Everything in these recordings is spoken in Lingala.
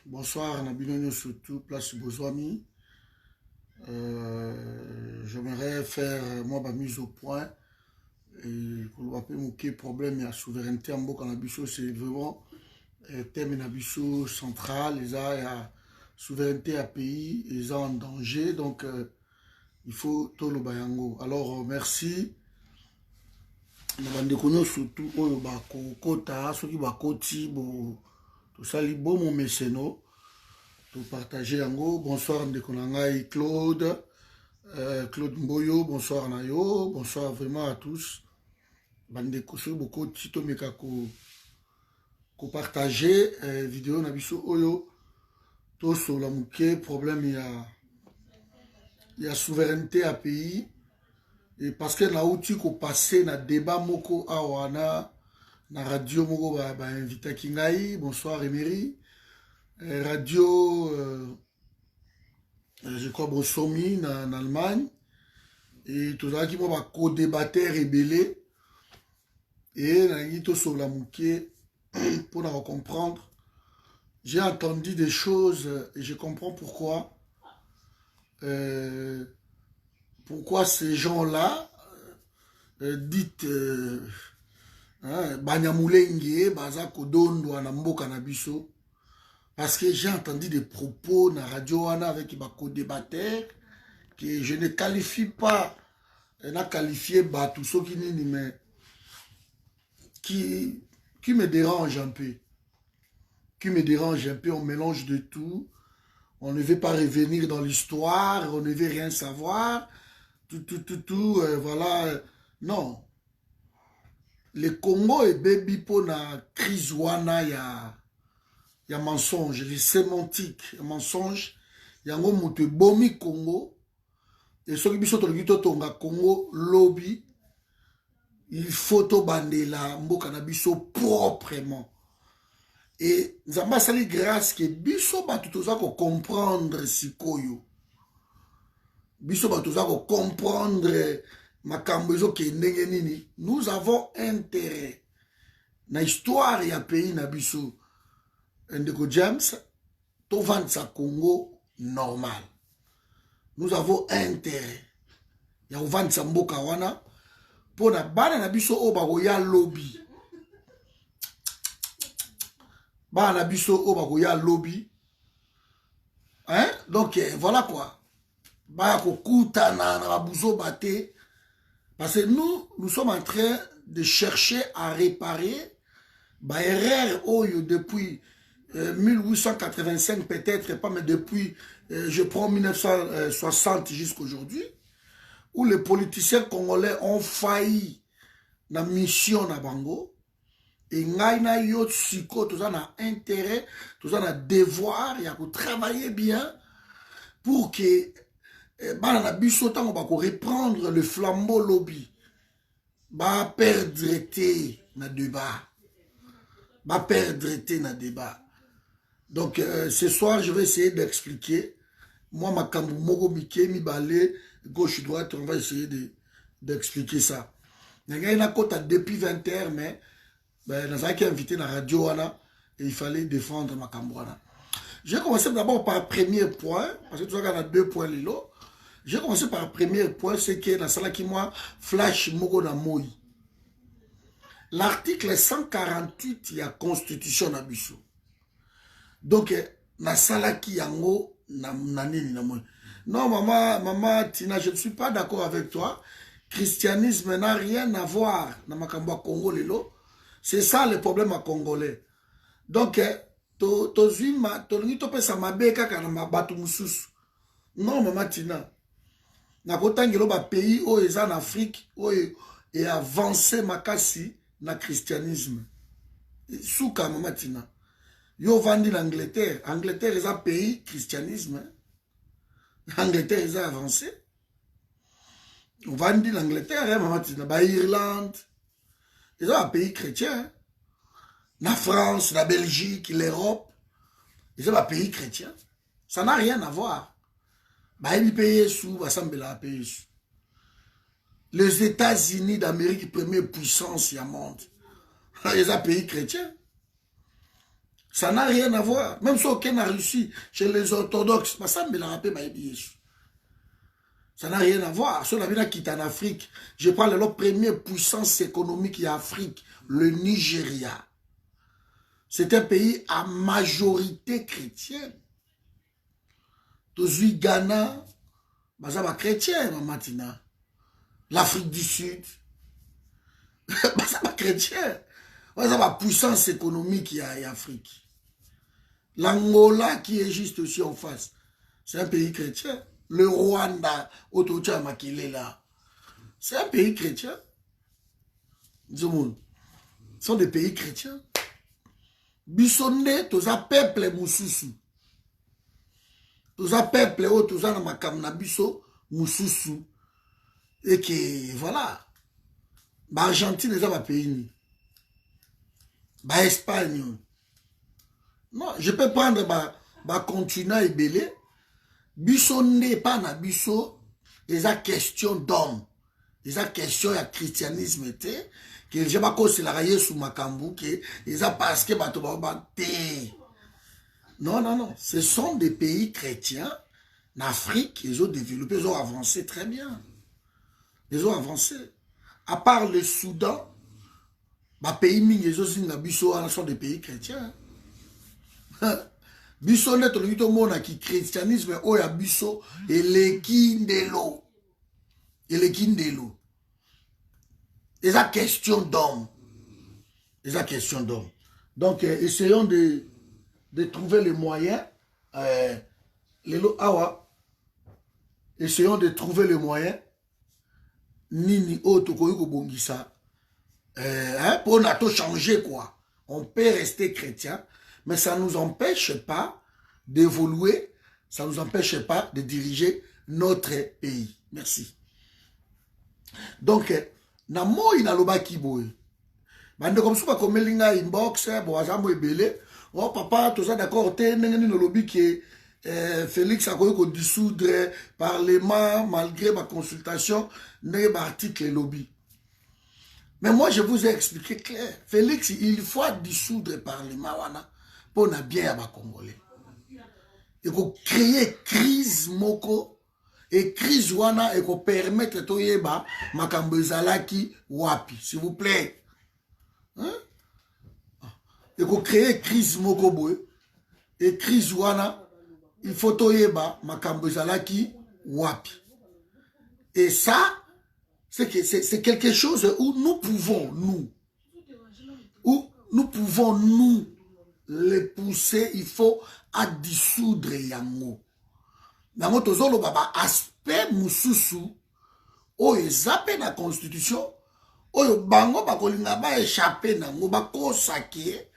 Bonsoir, Nabino surtout, place Bozwami. J'aimerais faire moi ma mise au point. Et pour le problème, il y a souveraineté en Boko Nabiso, c'est vraiment un thème Nabiso central. Il y a souveraineté à pays, ils sont en danger, donc il faut tout le bayango. Alors, merci. Nous surtout, ceux qui bakoti, tout ça, bon mon mécéno. Pour partager yango. Bonsoir Ndekonangai Claude, Claude Mboyo, bonsoir Nayo, bonsoir vraiment à tous. Bandeko sur beaucoup tito meka ko partager vidéo na biso oyo to sur la muke problème il y a souveraineté à pays et parce que na outil ko passer na débat moko awana na radio moko ba invité kingai. Bonsoir Emery. Radio je crois Brossomi en Allemagne et tout ça qui m'a co-débatteur rébellé et tout sur la mouquet pour la comprendre. J'ai entendu des choses et je comprends pourquoi ces gens-là dites Banyamulenge baza kodondo na mboka na biso. Parce que j'ai entendu des propos dans la radio avec les co-débatteurs que je ne qualifie pas, n'a qualifié tout ce qui me dérange un peu. Qui me dérange un peu, on mélange de tout. On ne veut pas revenir dans l'histoire, on ne veut rien savoir. Voilà. Non. Le Congo est baby pour la crise wana il y a mensonge, les sémantiques, mensonge. Il y a un mot de bomi Congo. Et ce qui est tonga Congo lobby, il faut to bandela mboka na biso proprement. Et nzamba sali grâce que biso batu toza ko comprendre sikoyo. Biso batu toza ko comprendre makambo ezo ke ndenge nini. Nous avons intérêt na histoire ya pays na biso. Ndeko James, to vendre sa Congo normal. Nous avons intérêt. Ya vendre sa mboka wana pour na bana na biso o bako ya lobby. Bana na biso o bako ya lobby. Hein? Donc voilà quoi. Ba ko kutana na babuzo baté parce que nous sommes en train de chercher à réparer ba erreur oyo depuis 1885 peut-être pas, mais depuis, je prends 1960 jusqu'à aujourd'hui, où les politiciens congolais ont failli la mission na bango, et ngaina yo siko, tout ça a intérêt, tout ça a devoir, il y a que travailler bien pour que na biso tango ba ko reprendre le flambeau lobby, ba perdre té na débat, ba perdre té na débat. Donc, ce soir, je vais essayer d'expliquer. Moi, ma kambumogo mike, mi balé, gauche, droite, on va essayer d'expliquer ça. Il y a une côte depuis 20h, mais nous avons invité dans la radio, et il fallait défendre ma kambouana. Je vais commencer d'abord par le premier point, parce que tu vois qu'il y a deux points, Lilo. Je vais commencer par le premier point, c'est que dans la salle qui moi, flash mogo na moi. L'article 148, il y a Constitution na biso. Donc, na salaki yango na nini na moi. Non, maman Tina, je ne suis pas d'accord avec toi. Christianisme n'a rien à voir na makambo Congo lelo. C'est ça le problème à Congolais. Donc, to pesa mabeka kana mabatu mususu. Non, maman Tina. Na kotangelo ba pays o eza en Afrique o et avancé makasi na christianisme. Souka maman Tina. Yo vandi l'Angleterre. Angleterre est un pays christianisme. Angleterre est avancé. On vandi l'Angleterre, maman, Irlande. Ils ont un pays chrétien. La France, la Belgique, l'Europe. Ils ont un pays chrétien. Ça n'a rien à voir. Ils payent sous, les États-Unis d'Amérique, première puissance, il y a monde. Ils ont un pays chrétien. Ça n'a rien à voir. Même si aucun a réussi chez les orthodoxes, ça me l'a rappelé. Ça n'a rien à voir. Si on a quitté en Afrique, je parle de la première puissance économique en Afrique, le Nigeria. C'est un pays à majorité chrétienne. Tous Ghana, ça va chrétien, matina. L'Afrique du Sud, ça va chrétien. Ça va puissance économique en Afrique. L'Angola qui est juste aussi en face, c'est un pays chrétien. Le Rwanda, là, c'est un pays chrétien. Ce sont des pays chrétiens. Bissonne, tous un peuple moussousou. Tous un peuple, tous un makamna bisso moussousou. Et que, voilà. L'Argentine, c'est un pays. L'Espagne. Non, je peux prendre ma continent et belé. Bisso n'est pas na bisso, ils ont question d'homme. Ils ont question de christianisme, que je pas cause la railler sous Makambu, que ils ont parce que non, non, non. Ce sont des pays chrétiens. En Afrique, ils ont développé, ils ont avancé très bien. Ils ont avancé. À part le Soudan, les pays ils sont des pays chrétiens. Biso net to mona ki christianisme oya biso elekindelo. Elekindelo. Et la question d'homme. Et la question d'homme. Donc essayons de trouver les moyens essayons de trouver les moyens nini auto ko bongisa pour na to changer quoi. On peut rester chrétien. Mais ça ne nous empêche pas d'évoluer, ça ne nous empêche pas de diriger notre pays. Merci. Donc, na moi ina loba kiboy. Bande comme ça comme linga inbox, bon azamo ebele. Oh papa, tout ça d'accord, t'es n'engeni no lobby que Félix a ko dissoudre parlement malgré ma consultation, n'est pas article lobby. Mais moi je vous ai expliqué clair. Félix, il faut dissoudre le parlement wana. Pour na bien à Congolais. Il faut créer crise moko et crise wana et faut permettre to yeba makambo ezalaki wapi s'il vous plaît. Hein? Il faut créer crise moko boy et crise wana il faut to yeba makambo ezalaki wapi. Et ça c'est quelque chose où nous pouvons les pousser, il faut à dissoudre yango. Nango tozolo baba aspect mususu o ezape na constitution oyo bango bakolinga ba échapper nango bakosake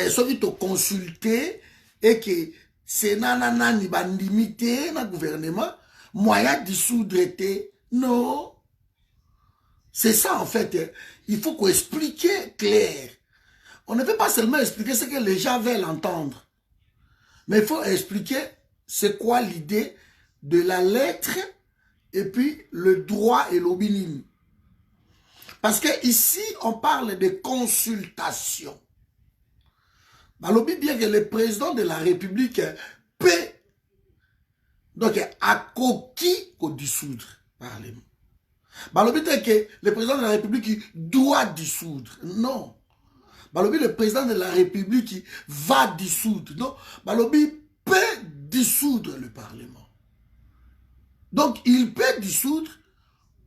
soki to consulter et que sénat nani bandimité na gouvernement moyen dissoudre te non. C'est ça en fait, il faut qu'on explique clair. On ne peut pas seulement expliquer ce que les gens veulent entendre. Mais il faut expliquer c'est quoi l'idée de la lettre et puis le droit et l'obénin. Parce que ici, on parle de consultation. Balobi bien que le président de la République peut, donc à coquille qu'on dissoudre parlement. Balobi bien que le président de la République doit dissoudre. Non. Balobi, le président de la République va dissoudre. Non, Balobi peut dissoudre le Parlement. Donc, il peut dissoudre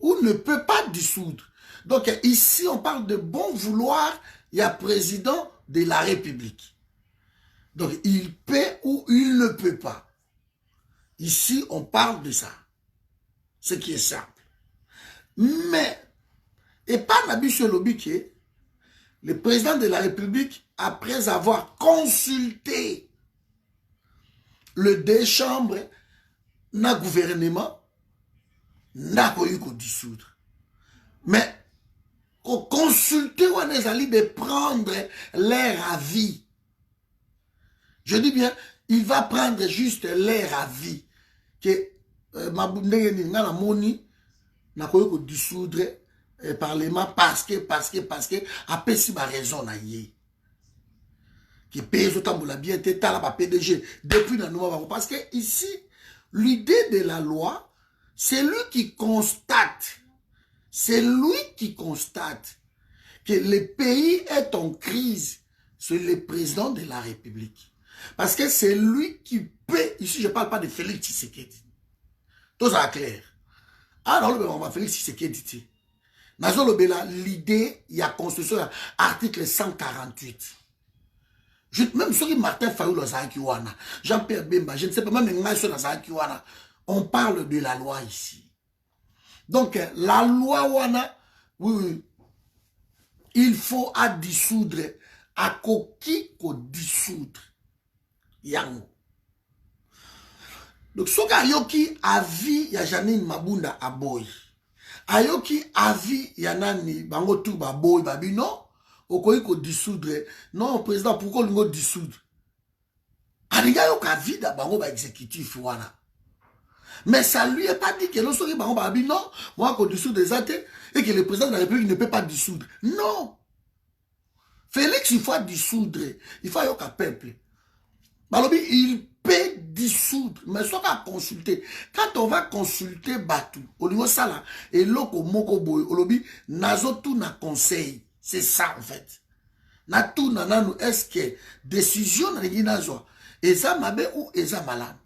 ou ne peut pas dissoudre. Donc, ici, on parle de bon vouloir. Il y a président de la République. Donc, il peut ou il ne peut pas. Ici, on parle de ça. Ce qui est simple. Mais, et pas l'habitude lobby qui est le président de la République, après avoir consulté le deux chambres, n'a gouvernement, n'a pas eu qu'à dissoudre. Mais, qu'on consulte, on est allé de prendre leur avis. Je dis bien, il va prendre juste leur avis. Que, ma boudne, n'a moni, n'a pas eu qu'à dissoudre. Parlement parce que après si ma raison na yé. qui paye la bien tête à la PDG depuis la nouvelle. Parce que ici, l'idée de la loi, c'est lui qui constate. C'est lui qui constate que le pays est en crise. C'est le président de la République. Parce que c'est lui qui peut. Ici, je ne parle pas de Félix Tshisekedi. Tout ça est clair. Alors, on va Félix Tshisekedi. L'idée, il y a constitution, article 148. Même sur Martin Fayoul, Jean-Pierre Bemba, je ne sais pas, même on parle de la loi ici. Donc, la loi, oui, il faut à dissoudre, à koki ko dissoudre. Yango. Donc, ce qui a vu, il y a Janine Mabunda à Boy. Ayoki avi yanani bango tout baboy babi non okoyi ko dissoudre non président pourquoi lingo dissoudre alinga yo ka vie da bango ba exécutif wana mais ça lui est pas dit que lorsque bango babi non moi ko dissoudre des athées et que le président de la République ne peut pas dissoudre non Félix il faut dissoudre il faut yo ka peuple balobi il peut dissoudre, mais soit qu'à consulter. Quand on va consulter Batou, au niveau ça là, et loko moko boy, au lobby, nazo tout na conseil. C'est ça en fait. Na tout na nanu, est-ce que décision na ngi nazo, eza mabe ou eza malam.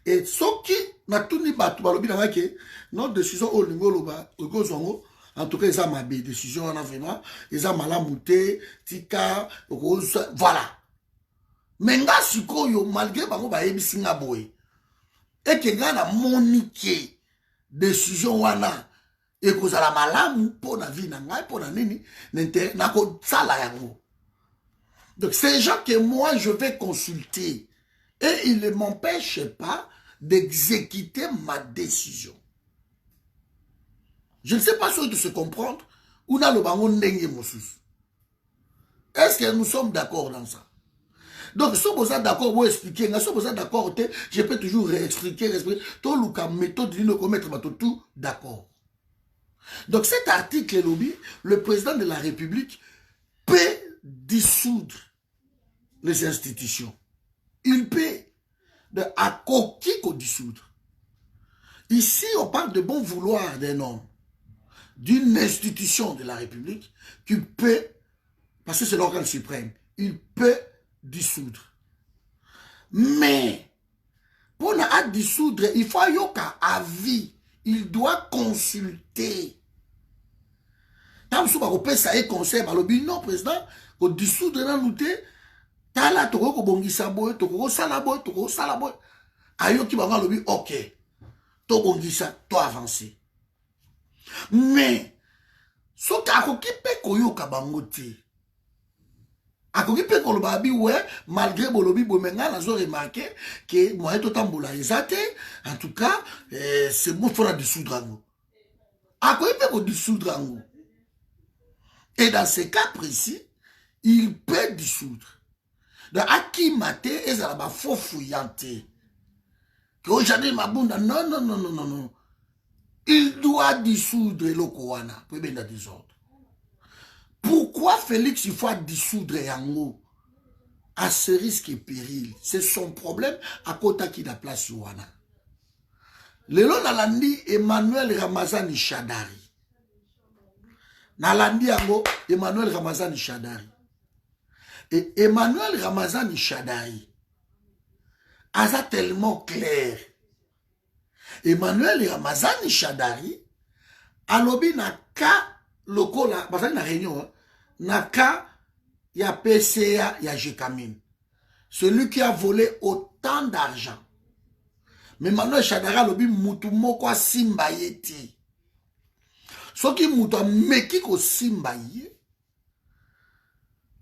Et ce qui na tout ni Batou, balobi na ke, notre décision au niveau loba, au gozongo, en tout cas eza mabe, décision en vraiment, eza malam mouté, tika, voilà. Mais nga sikoyo malgré bango ba yebisi nga boye et que nga na monique décision wana et kozala malamu pour na vie na ngai pour na nini na ko sala yango. Donc c'est gens que moi je vais consulter et il ne m'empêche pas d'exécuter ma décision. Je ne sais pas si de se comprendre ou na lo bango ndenge mosusu. Est-ce que nous sommes d'accord dans ça? Donc, si vous êtes d'accord, vous expliquez. Si vous êtes d'accord, je peux toujours réexpliquer. Tout le méthode de nous mettre tout d'accord. Donc, cet article, lobby, le président de la République peut dissoudre les institutions. Il peut. À qui qu'on dissoudre. Ici, on parle de bon vouloir d'un homme, d'une institution de la République qui peut, parce que c'est l'organe suprême, il peut dissoudre. Mais pour la dissoudre, il faut yoka avis. Il doit consulter. Tant que vous avez ça et conseil, non, président, pour dissoudre dans l'outil, tala toko ko bongisa boy, toko salaboy, toko salaboy. Ayoki banga lobi, ok. To bongisa, to avancer. Mais, so ka ko kipe ko yoka bangote. Akoki pe kolobabi ouais malgré bolobi bomenga nazo remarqué que moi tout tambola ezate en tout cas c'est bon faut la dissoudre ngo. Akoki pe ko dissoudre ngo. Et dans ce cas précis, il peut dissoudre. Donc aki maté ezala ba fofuyante. Que aujourd'hui mabunda non. Il doit dissoudre l'Okowana pour bien désordre. Pourquoi Félix il faut dissoudre Yango à ce risque et péril? C'est son problème à côté qui la place Wana. Lelo nalandi Emmanuel Ramazani Shadari. Nalandi Yango Emmanuel Ramazani Shadari. Et Emmanuel Ramazani Shadari a tellement clair. Emmanuel Ramazani Shadari a lobby na ka lokola, parce que na réunion, naka ya PCA ya Jekamine. Celui qui a volé autant d'argent. Mais maintenant, Shadara lobi mutu moko simba yeti. Ce qui mutu meki ko simba ye.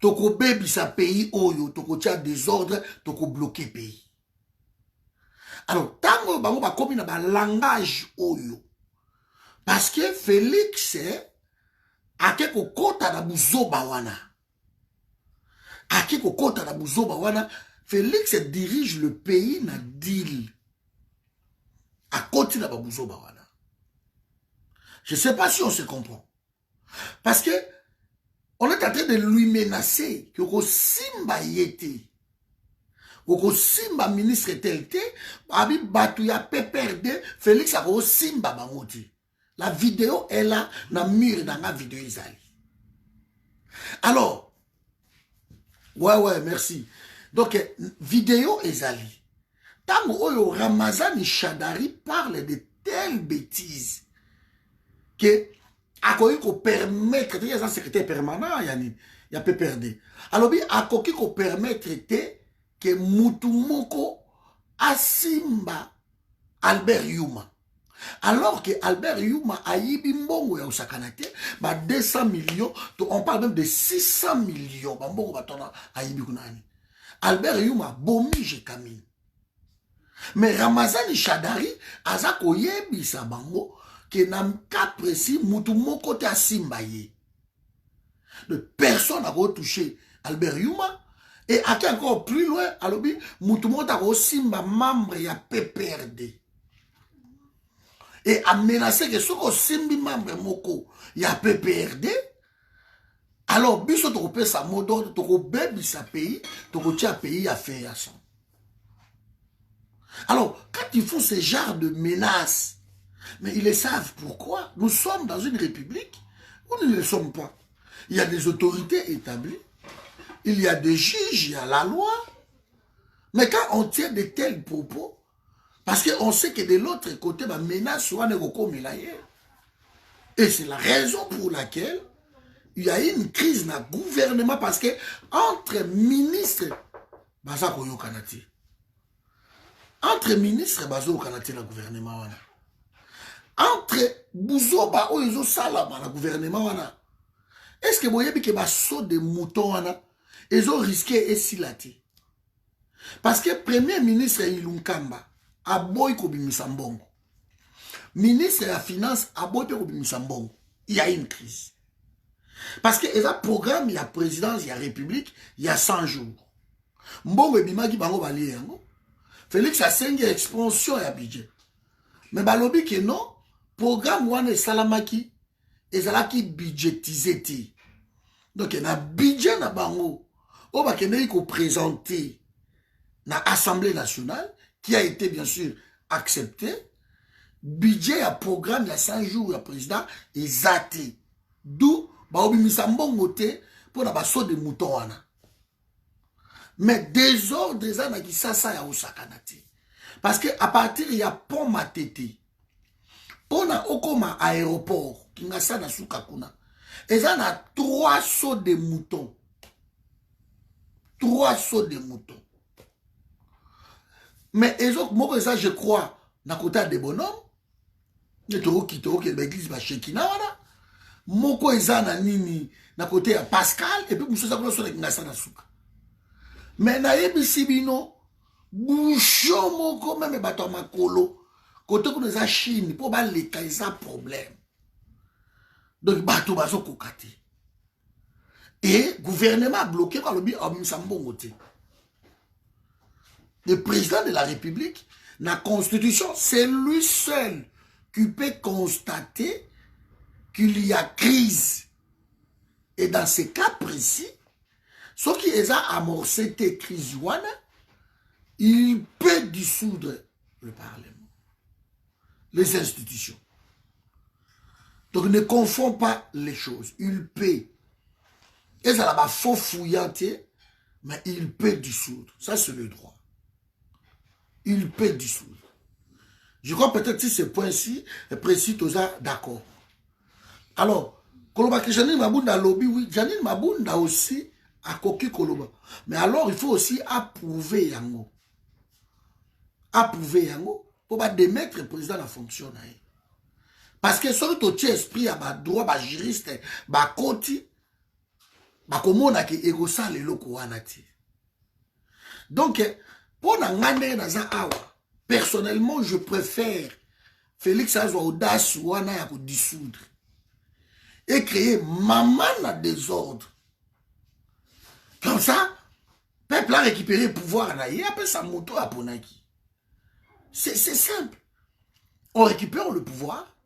Toko bebi sa pays oyo, toko tia désordre, toko bloqué pays. Alors, tango bango ba komi na ba langage oyo. Parce que Félix ake kokota na buzoba wana. Ake kokota na buzoba wana. Félix dirige le pays na deal. A côté na buzoba wana. Je ne sais pas si on se comprend. Parce que On est en train de lui menacer que Simba yete. Oko Simba ministre tel te, abi batu ya PPRD, Félix a Simba bangoti. La vidéo est là, na mur dans la vidéo Isali. Alors, ouais, merci. Donc, vidéo Isali. Tant que Ramazani Chadari parle de telles bêtises que a ko permettre il y a un secrétaire permanent il y a PPRD alors bi a ko permettre que Mutumoko asimba Albert Yuma alors que Albert Yuma a yibi mbongo ya usakanate ba 200 millions on parle même de 600 millions ba mbongo batona a yibi kunani Albert Yuma bomi je kamine mais Ramazani Chadari aza ko yebisa bango que n'a cas précis, Mutumoko te asimba ye. Personne n'a touché Albert Yuma. Et à encore plus loin, alors Mutumoko ta simba membre ya PPRD. Et a menacé que ce qu'on simbi membre moko ya PPRD, alors biso to pe sa modo to bebi sa pays, to tia pays a fait à ça. Alors quand ils font ce genre de menaces, mais ils le savent pourquoi. Nous sommes dans une république où nous ne le sommes pas. Il y a des autorités établies, il y a des juges, il y a la loi. Mais quand on tient de tels propos, parce qu'on sait que de l'autre côté, la menace soit et c'est la raison pour laquelle il y a une crise dans le gouvernement, parce que entre ministres, entre ministres, le gouvernement. Entre Bouzoba ou Izo Salama, le gouvernement, est-ce que vous voyez que saut de moutons, ils ont risqué et silati? Parce que Premier ministre Ilunkamba a boy Kobimisambongo. Ministre de la Finance a boy Kobimisambongo. Il y a une crise. Parce que il y a un programme, il y a présidence, il y a république, il y a 100 jours. Mbongo et Bimaki Bango Bali, Félix a 5 expansion et budget. Mais balobi que non, programme wane salamaki ezalaki budgétisé ti. Donc il y a un budget na bango o ba kende ko présenter na Assemblée nationale qui a été bien sûr accepté. Budget à programme il y a 100 jours le président ezati. D'où ba obimisa mbongo te pour na baso de mouton wana. Mais désordre ezana ki sasa ya osakanati. Parce que à partir il y a pont matete. On a okoma aéroport qui n'a ça na soukakuna. Et ça a 3 sauts de moutons. 3 sauts de moutons. Mais moi ça je crois na côté des bonhommes. Ne toro kitoro que l'église va shekina wana. Moko ezana nini na côté à Pascal et puis muso ça ko so na ça na souka. Mais na yebisi bino bouchon moko même bato makolo. Côté que nous avons Chine, pour les cas, ça problème. Donc, bateau baso kokate. Et le gouvernement a bloqué par le biais de le président de la République, la Constitution, c'est lui seul qui peut constater qu'il y a crise. Et dans ces cas précis, ce qui est amorcé cette crise, il peut dissoudre le Parlement. Les institutions. Donc ne confond pas les choses. Il peut. Et ça va faux fouillanter, mais il peut dissoudre. Ça, c'est le droit. Il peut dissoudre. Je crois peut-être que ce point-ci est précis, tous d'accord. Alors, Koloba que Janine Mabunda lobby, oui, Janine Mabunda aussi a coquille Koloba. Mais alors, il faut aussi approuver Yango. Approuver Yango. Pour pas démettre le président de la fonction. Parce que sur tout esprit, il y a des droits, des juristes, des côtés, des égosa les locaux. Donc, pour personnellement, je préfère Félix Azwa audace ou à dissoudre et créer maman à désordre. Comme ça, le peuple a récupéré le pouvoir. Il a appelé sa moto à Ponaki. C'est simple. On récupère le pouvoir.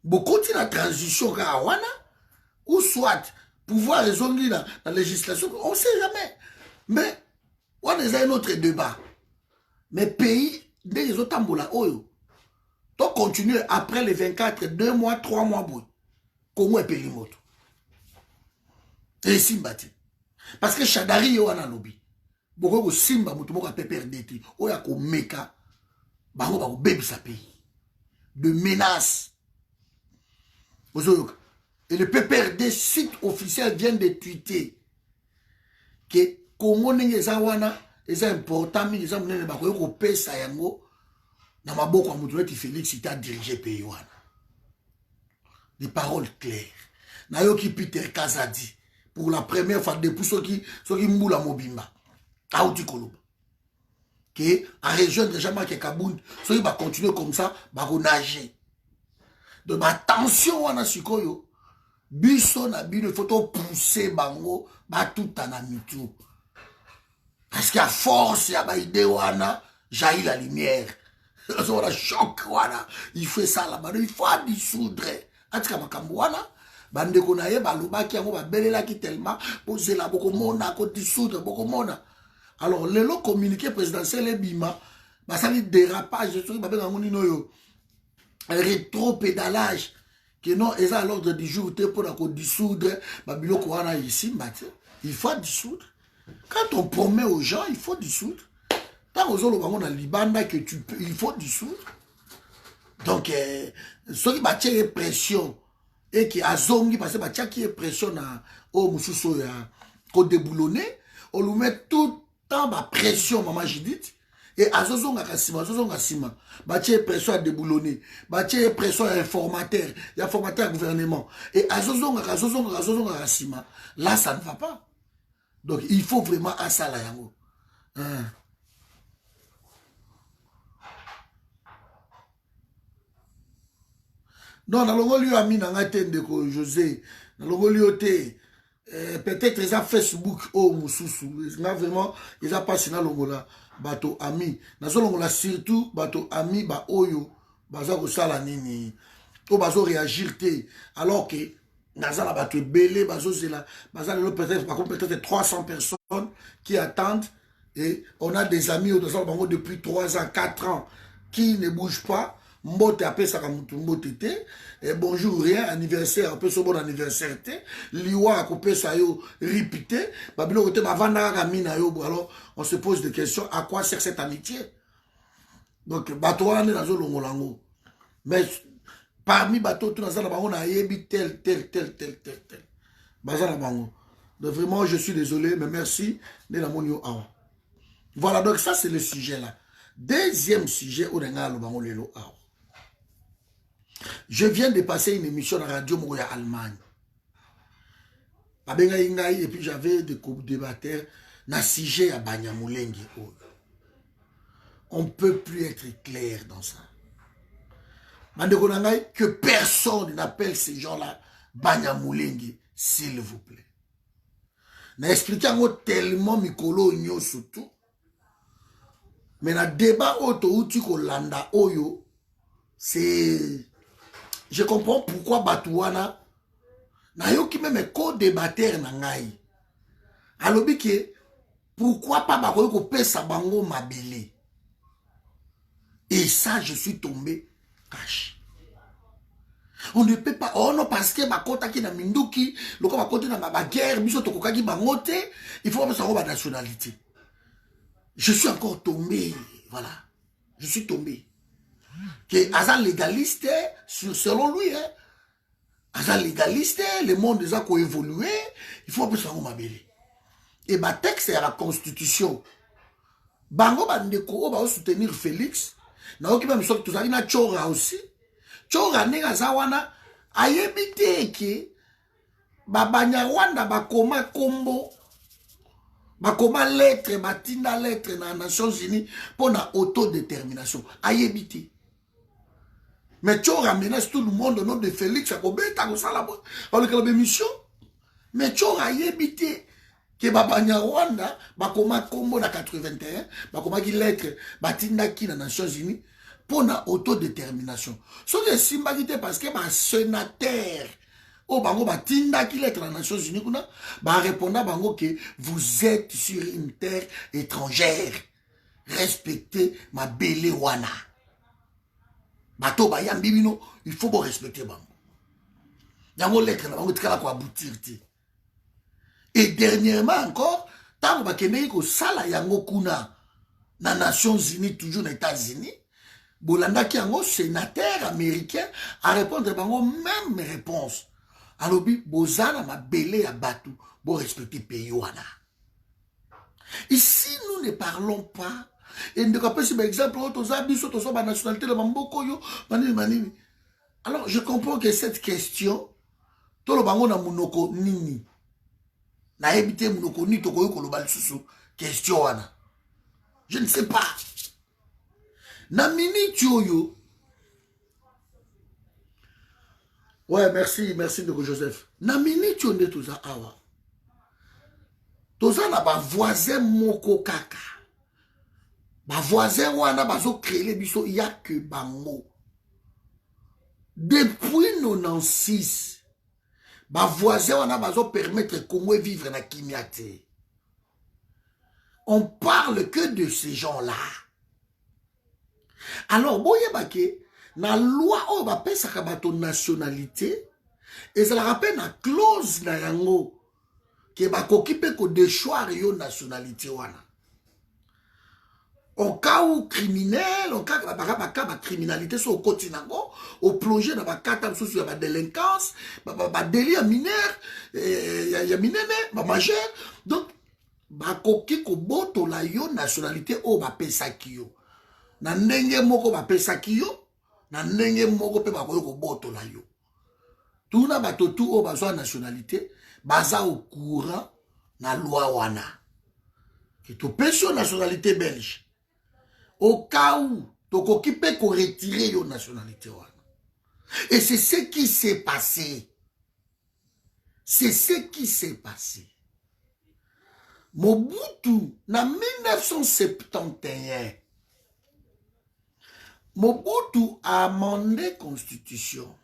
Beaucoup de la transition ou soit pouvoir ezongi na législation, on ne sait jamais. Mais, on a un autre débat. Mais pays, dès les autres tamboula, donc continue après les 24, 2 mois, 3 mois, bout. Congo est pays moto. Et Simbati. Parce que Chadari yo wana lobi. Boko Simba moto moko PPRD. Oya ko meka. Bango bako baby sa pays. De menaces. Et le PPRD, site officiel, vient de tweeter que Congo n'est wana est important, mais les gens ne pas ko pesa yango na maboko ya mutu neti Félix il a dirigé pays wana. Des paroles claires. Nayoki Peter Kazadi pour la première fois depuis ceux qui mboula mobimba. Aouti Koloba. Que en région de Jamaïque Kabound, ceux qui va continuer comme ça, va nager. Donc attention wana sikoyo. Biso na bino il faut pousser bango ba tout na mitu. Parce qu'à force ya ba idée wana jaillit la lumière. On a choc wana. Il fait ça là-bas, il faut dissoudre. Atika makambo wana bandeko na ye balobaki yango babelelaki tellement poser la boko mona ko dissoudre boko mona. Alors le communiqué présidentiel et bima basali dérapage so ba benga ngoni noyo rétro-pédalage que non ils ont l'ordre du jour pour dissoudre babiloko wana ici matin. Il faut dissoudre. Quand on promet aux gens il faut dissoudre. Tant aux autres on a libanda que tu peux il faut dissoudre. Donc ceux qui battent pression et qui a zongi parce que battent qui est pression na au mususo ya ko déboulonné on lui met tout temps ba pression maman Judith et azozonga kasima battent pression à déboulonner battent pression à informateur il y a formateur gouvernement et azozonga kasima là ça ne va pas. Donc il faut vraiment à ça là yango. Non, dans le lieu ami dans la tête de José, dans le lieu peut-être ils ont Facebook oh mususu, ils ont vraiment ils ont passé dans le là bateau ami, dans le là surtout bateau ami ba oyo baza ko sala nini, to bazo réagir té alors que dans la bateau belé bazo zela, baza peut-être par contre peut-être 300 personnes qui attendent et on a des amis au dans bango depuis 3 ans, 4 ans qui ne bougent pas. Mbote appelle ça comme mbote et bonjour rien anniversaire un peu ce bon anniversaire liwa a coupé ça yo répété babilo côté ma vanda kamina yo alors on se pose des questions à quoi sert cette amitié. Donc bateau on est dans le longolango mais parmi bateau tout dans ça on a yebi tel bazana bango. Donc vraiment je suis désolé mais merci de la monio awa. Voilà donc ça c'est le sujet là. Deuxième sujet au renga lo bango lelo awa. Je viens de passer une émission à Radio Moya Allemagne. Et puis j'avais des co-débatteurs na sujet à Banyamoulengi. On ne peut plus être clair dans ça. Que personne n'appelle ces gens-là Banyamoulengi, s'il vous plaît. Na expliqué tellement mikolo nyo surtout. Mais na débat auto outi ko landa oyo, c'est... Je comprends pourquoi Batouana na yo qui même co-débatteur na ngai. Alobi ke pourquoi pas bakoyo ko pesa bango mabele. Et ça je suis tombé cash. On ne peut pas oh non parce que bakota ki na minduki, loko bakota na ba guerre, biso tokokaki bangote, il faut pas savoir ba nationalité. Je suis encore tombé, voilà. Je suis tombé. Que Azal légaliste, selon lui, Azal légaliste, le monde déjà a évolué, il faut que ça m'abelle. Et ma texte est à la constitution. Bango bandeko va soutenir Félix. Na oki ba misok tuzali na Chora aussi. Chora nenga zawana ayebite ke babanya Rwanda bakoma kombo bakoma lettre batinda lettre na Nations Unies pour la autodétermination ayebite. Mais tu menace tout le monde au nom de Félix à Kobeta comme ça là-bas. On a une mission. Mais tu as évité que Babanya Rwanda, Bakoma Kombo na 81, Bakoma qui lettre, Batinda qui na Nations Unies pour la autodétermination. Ce que c'est parce que ma sénateur Oh, bango batinda qui lettre la Nations Unies, ba répondant bango que vous êtes sur une terre étrangère. Respectez ma belle wana. Bato ba yambi bino, il faut bon respecter bango. Yango lettre la bango tikala ko aboutir ti. Et dernièrement encore, tango ba kende ko sala yango kuna na Nations Unies toujours na États-Unis. Bolanda qui yango sénateur américain à répondre bango même réponse. Alobi bozana ma belle ya bato, bon respecter pays wana. Ici nous ne parlons pas. Et ne pas si par exemple la nationalité de Mamboko yo manini. Alors je comprends que cette question tout le bango na munoko nini na ebité munoko ni toko yo koloba susu question wana. Je ne sais pas. Na minute yo. Ouais, merci de Joseph. Na minute yo nde toza awa. Toza na ba voisin moko kaka. Ba voisin wana bazo créer biso ya que bango. Depuis 96, ba voisin wana bazo permettre Congo vivre na kimiate. On parle que de ces gens-là. Alors, boye bake, na loi o ba pesa ka bato nationalité, et ça la rappelle na clause na yango que ba kokipe ko déchoir yo nationalité wana. En cas où criminel, en cas de criminalité sur le continent, au plongé dans la carte sur la délinquance, la délit mineur, il y a mineur, majeur. Donc, bakoki ko boto la yo nationalité o ba pesa kiyo. Na ndenge moko ba pesa kiyo, na ndenge moko pe bakoki ko boto la yo. Tout na bato tout o bazwa nationalité, baza au courant na loi wana. Ki to pension nationalité belge. Au cas où, tu peux retirer your nationalité. Et c'est ce qui s'est passé. C'est ce qui s'est passé. Mobutu, en 1971, Mobutu a amendé la Constitution.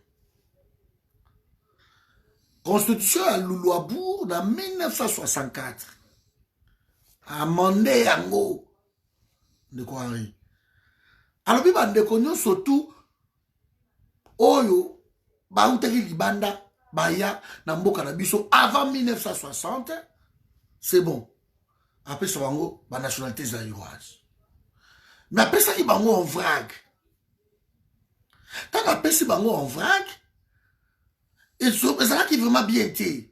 Constitution à Loulouabourg en 1964. A amendé yango. De quoi rien. Alors, puis, de konyo surtout, oyo, baouteri libanda, baya, na mboka na biso, avant 1960, c'est bon. Après, ça va ba nationalité zaïroise. Mais après, ça qui bango en vrac. Tant qu'après, si bango en vrac, et ça là qui vraiment bien été.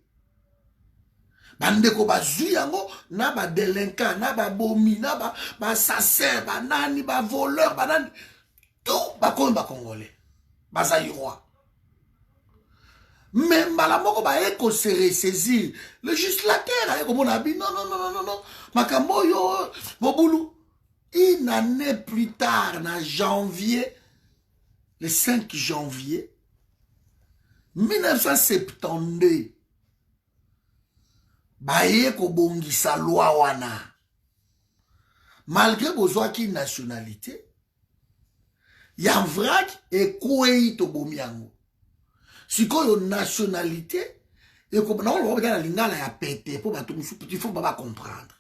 Bandeko bazui yango na ba délinquant na ba bomi na ba assassin ba nani ba voleur ba nani tout ba congolais ba zaïrois. Mais mbala moko ba eko se ressaisir le législateur a eko mona bi non makambo yo bobulu une année plus tard na janvier le 5 janvier 1972 baye ko bongisa loi wana malgré besoin qui nationalité ya vrac et kwei to bomiango sikoyo nationalité et ko na lo ba lingala ya pété pour bato musu petit faut ba comprendre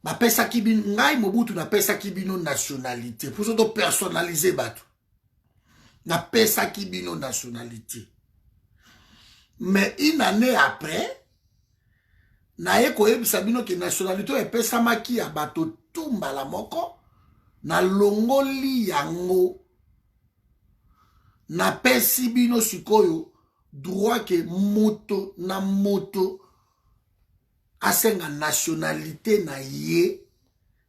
ba pesa ki bin ngai Mobutu na pesa ki bino nationalité pour ça to personnaliser bato na pesa ki bino nationalité mais une année après na eko ebisa bino ke nationalité epesa maki ya bato tumbala moko na longoli yango na pesi bino sikoyo droit ke moto na moto asenga nationalité na ye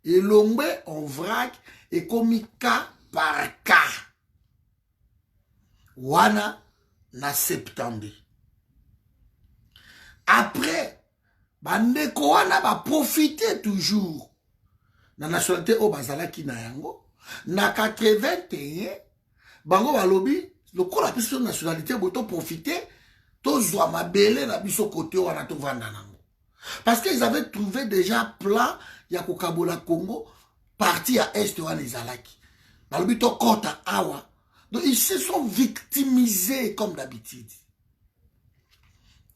elongwe en vrac ekomi cas par cas wana na 70. Après bandeko wana ba profiter toujours na nationalité o bazalaki na yango na 81 bango balobi lokola biso nationalité boto profiter tozwa mabele na biso côté wana to vanda nango parce qu'ils avaient trouvé déjà plan ya kokabola Congo parti à est wana ezalaki balobi to kota awa donc ils se sont victimisés comme d'habitude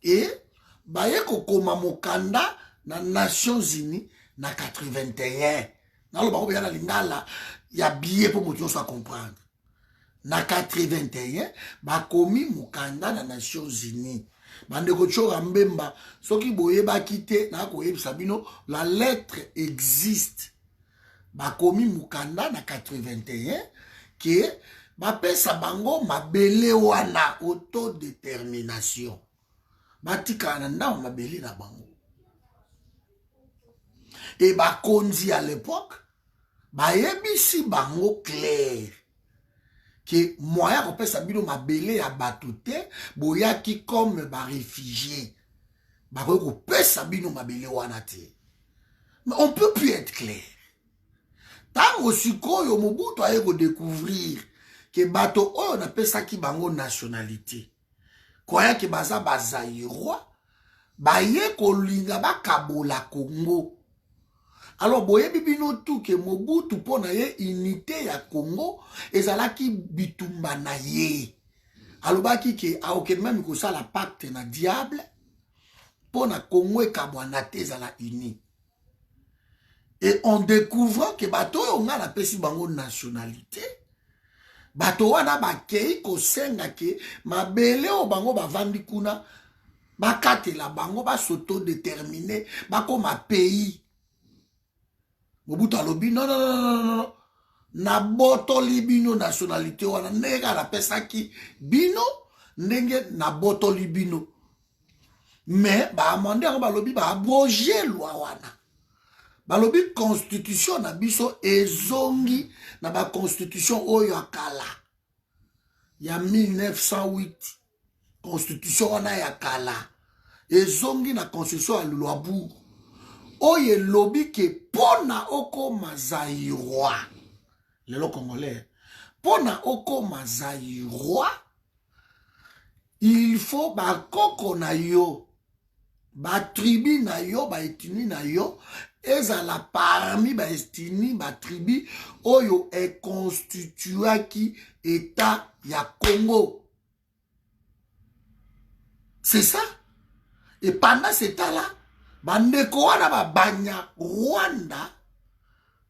et baye kokoma mokanda na Nations Unies na 81 nalo bako bya na lingala ya billet pour moto so comprendre na 81 bakomi mokanda na Nations Unies bande ko chora mbemba soki boye ba kite na ko yebisa bino la lettre existe bakomi mokanda na 81 que bapesa bango mabele wana autodétermination batika na ndao mabele na bango et bakonzi à l'époque bayebisi bango clair que moyen kopesa bino mabele ya batute boyaki comme ba réfugié bakoki kopesa bino mabele wana te. Mais on peut plus être clair tango sikoyo Mobutu aye ko découvrir que bato oyo napesaki bango nationalité koya ke baza bazairois baye kolinga bakabola Congo. Alors boyebi bino tout que Mobutu pona ye unité ya Congo ezalaki bitumba na ye alobaki ke aoke même ko sala pacte na diable pona Congo ekabwana te ezala uni. Et en découvrant que bato oyo nga na pesi bango nationalité bato wana bakei kosenga ke mabele o bango bavandi kuna bakatela bango basoto-déterminer bakoma pays. Mobutu alobi non non non non non na botoli bino nationalité wana ndenge anapesaki bino ndenge na botoli bino. Mais baamande yango balobi baabroge loi wana balobi constitution na biso ezongi na ba constitution oyo akala ya 1908 constitution wana ya kala ezongi na constitution ya Lulwabourg oyo elobi ke pona okoma Zaïrois lelo congolais pona okoma Zaïrois il faut bakoko na yo batribi na yo baetini na yo ezala parmi baestini batribi oyo econstituaki état ya Congo. C'est ça. Et pendant ce temps-là bandeko wana babanya Rwanda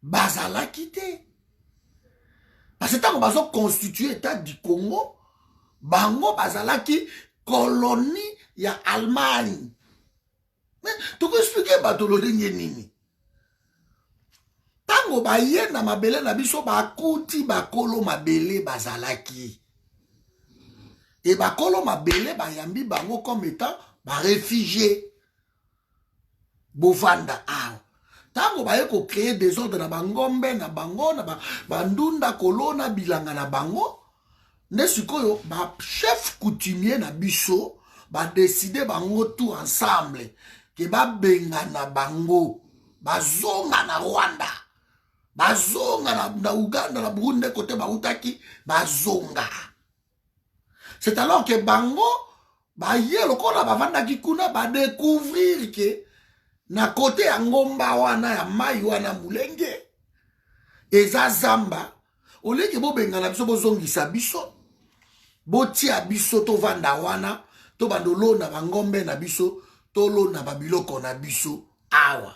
bazalaki te parce que tango bazo constituer état du Congo bango bazalaki colonie ya Allemagne. Mais tu peux expliquer bato ndenge nini tango baye na mabele na biso bakuti bakolo mabele bazalaki et bakolo mabele bayambi bango comme étant ba réfugié bovanda awa tango baye ko créer des ordres na bangombe na bango na bandunda kolona bilanga na bango nde sikoyo ba chef coutumier na biso ba décider bango tout ensemble ke ba benga na bango bazonga na Rwanda bazonga na Uganda na Burundi côté bautaki bazonga. C'est alors que bango baye lokola bavandaki kuna ba découvrir que na côté ya ngomba wana ya mai wana mulenge eza zamba oleke bobenga na biso bozongisa biso botia biso to vanda wana to bandolo na bangombe na biso to lo na babiloko na biso awa.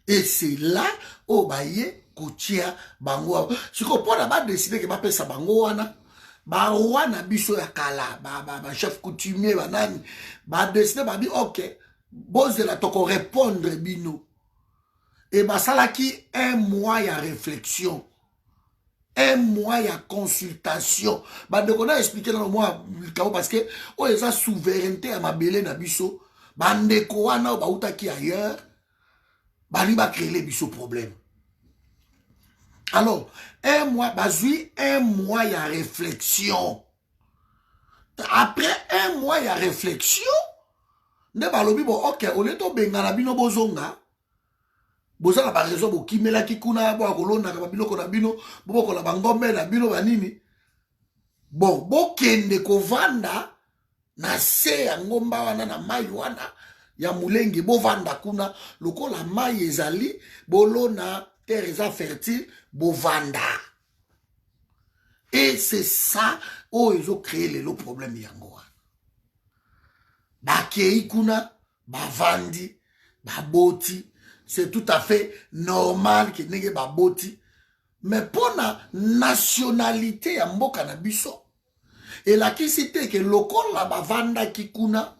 Et c'est là où baye kotia bango siko pona ba décider que ba pesa bango wana ba wana biso ya kala ba chef coutumier banani ba décider ba bi OK bozela toko répondre bino et basalaki un mois ya réflexion un mois ya consultation bandeko na expliquer dans le mois parce que o eza souveraineté ya mabele na biso bandeko wana bautaki ailleurs bali ba créer les biso problème. Alors un mois bazui un mois ya réflexion après un mois ya réflexion ne balobi bo OK au lieu to benga na bino bozonga bozala ba raison bo kimela kikuna bo kolona ka biloko na bino bo ko la bangombe na bino banini bon bo kende ko vanda na se ya ngomba wana na mai wana ya mulenge bo vanda kuna lokola mai ezali bolona terre eza fertile bo vanda. Et c'est ça où ils ont créé le problème yango. bakei kuna bavandi baboti, c'est tout à fait normal que nenge baboti, mais pour la nationalité ya mboka na biso elakisi te ke lokola bavandaki kuna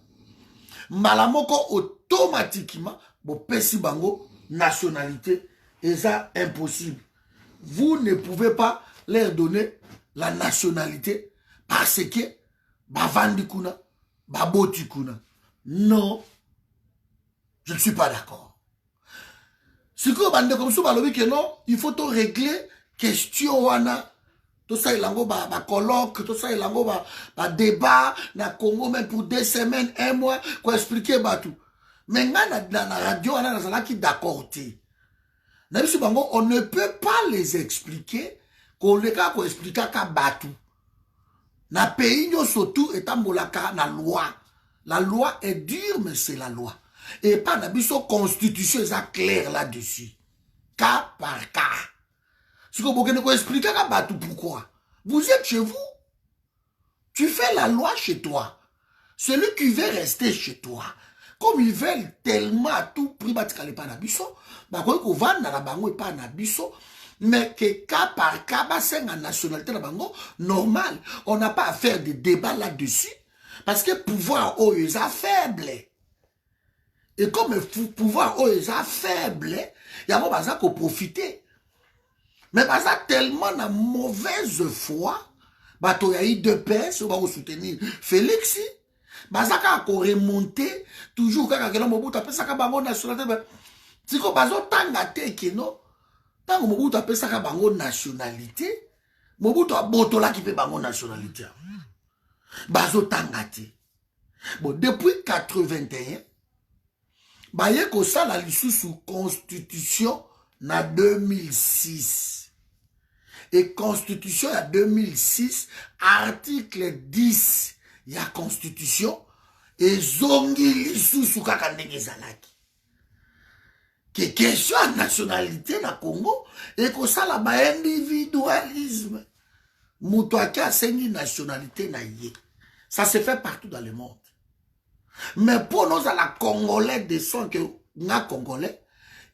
mbala moko automatiquement bopesi bango nationalité. Et ça, impossible. Vous ne pouvez pas leur donner la nationalité parce que bavandi kuna baboti kuna. Non, je ne suis pas d'accord. Si vous avez comme ça, non, il faut tout régler question wana. Tout ça, il y a colloque, tout ça, il y a débat, na Congo, même pour 2 semaines, 1 mois, pour expliquer tout. Mais dans la radio, on a qui d'accord. On ne peut pas les expliquer, qu'on les a expliquer qu'à Batou. Na pays, surtout, étant molaka, na loi. La loi est dure, mais c'est la loi. Et pas na biso constitution, c'est clair là-dessus. Cas par cas. Si vous pouvez expliquer à Batou pourquoi. Vous êtes chez vous. Tu fais la loi chez toi. Celui qui veut rester chez toi, comme ils veulent tellement à tout prix, pas nabiso, pas nabiso, mais que cas par cas, c'est une nationalité normal. On n'a pas à faire de débat là-dessus, parce que pouvoir est faible. Et comme le pouvoir est faible, il y a pas qu'on profiter. Mais ça tellement de mauvaise foi, bato ya eu 2 PS, on va soutenir Félix. Bazaka ko remonter toujours quand quelqu'un Mobutu appelle ça bango nationalité. Si ko bazo tanga te kino, tango Mobutu appelle ça bango nationalité, Mobutu a botola qui peut bango nationalité. Bazo tanga te. Bon, depuis 81, baye ko sala lisusu constitution na 2006. Et constitution à 2006, article 10, il y a constitution, et zongi lisusu kaka ndenge zalaki. Que question à nationalité na Congo, et que ça la ba individualisme. Moutouaki a sengi nationalité na yé. Ça se fait partout dans le monde. Mais pour nous, à la Congolais, de son que na Congolais,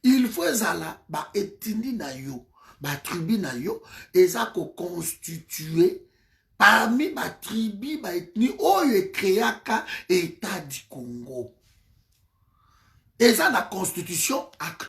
il faut la ba etini na yo. Ba tribu na yo, eza ko constitué parmi ba tribu ba ethnie oyo créaka état du Congo. Eza la constitution acte